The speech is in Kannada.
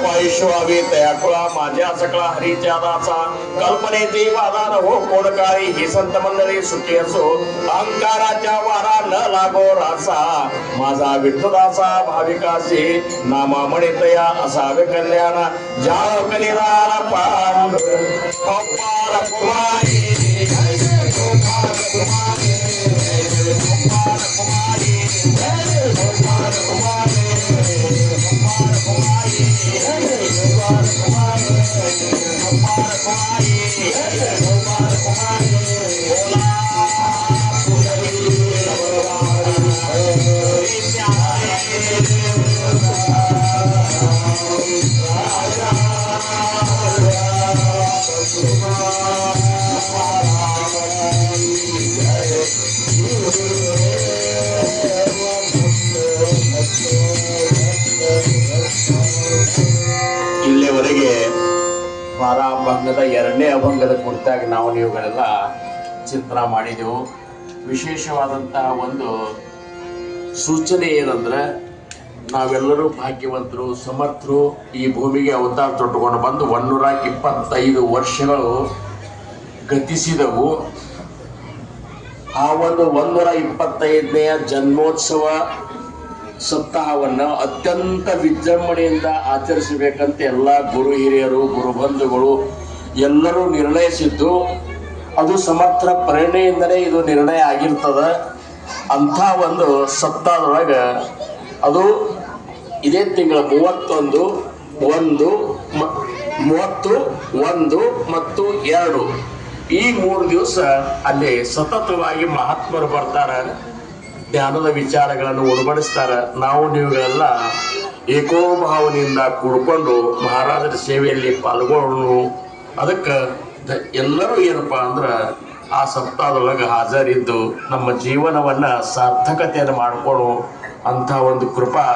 वैश्वावी तयाकुळा माझ्या सकळा हरीच्या दासा कल्पनेची वादान हो कोण काळी ही संत मंडळी सुखी असो अहंकाराच्या वारा न लागो रासा माझा विठ्ठलाचा भाविकाशी नामा म्हणितया असावे कल्याण जाळ कलिराला पांडु गोपाल कुमारी गोपाल कुमारी गोपाल कुमारी गोपाल कुमारी ಇಲ್ಲಿವರೆಗೆ ವಾರ ಅಭಂಗದ ಎರಡನೇ ಅಭಂಗದ ಕುರಿತಾಗಿ ನಾವು ನೀವುಗಳೆಲ್ಲ ಚಿಂತನ ಮಾಡಿದೆವು. ವಿಶೇಷವಾದಂತಹ ಒಂದು ಸೂಚನೆ ಏನಂದ್ರೆ ನಾವೆಲ್ಲರೂ ಭಾಗ್ಯವಂತರು ಸಮರ್ಥರು ಈ ಭೂಮಿಗೆ ಅವತಾರ ತೊಟ್ಟುಕೊಂಡು ಬಂದು 125 ವರ್ಷಗಳು ಗತಿಸಿದವು. ಆ ಒಂದು 125ನೆಯ ಜನ್ಮೋತ್ಸವ ಸಪ್ತಾಹವನ್ನು ಅತ್ಯಂತ ವಿಜೃಂಭಣೆಯಿಂದ ಆಚರಿಸಬೇಕಂತ ಎಲ್ಲ ಗುರು ಹಿರಿಯರು ಗುರುಬಂಧುಗಳು ಎಲ್ಲರೂ ನಿರ್ಣಯಿಸಿದ್ದು ಅದು ಸಮರ್ಥರ ಪ್ರೇರಣೆಯಿಂದಲೇ ಇದು ನಿರ್ಣಯ ಆಗಿರ್ತದೆ. ಅಂಥ ಒಂದು ಸಪ್ತಾಹದೊಳಗೆ ಅದು ಇದೇ ತಿಂಗಳ 31, 1, 30, 1 ಮತ್ತು 2 ಈ 3 ದಿವಸ ಅಲ್ಲಿ ಸತತವಾಗಿ ಮಹಾತ್ಮರು ಬರ್ತಾರೆ, ಜ್ಞಾನದ ವಿಚಾರಗಳನ್ನು ಉಣಬಡಿಸ್ತಾರೆ. ನಾವು ನೀವುಗಳೆಲ್ಲ ಏಕೋಭಾವನೆಯಿಂದ ಕೂಡ್ಕೊಂಡು ಮಹಾರಾಜರ ಸೇವೆಯಲ್ಲಿ ಪಾಲ್ಗೊಳ್ಳೋಣ. ಅದಕ್ಕೆ ಎಲ್ಲರೂ ಏನಪ್ಪ ಅಂದ್ರೆ ಆ ಸಪ್ತಾಹದೊಳಗೆ ಹಾಜರಿದ್ದು ನಮ್ಮ ಜೀವನವನ್ನು ಸಾರ್ಥಕತೆಯನ್ನು ಮಾಡಿಕೊಳ್ಳೋ ಅಂಥ ಒಂದು ಕೃಪಾ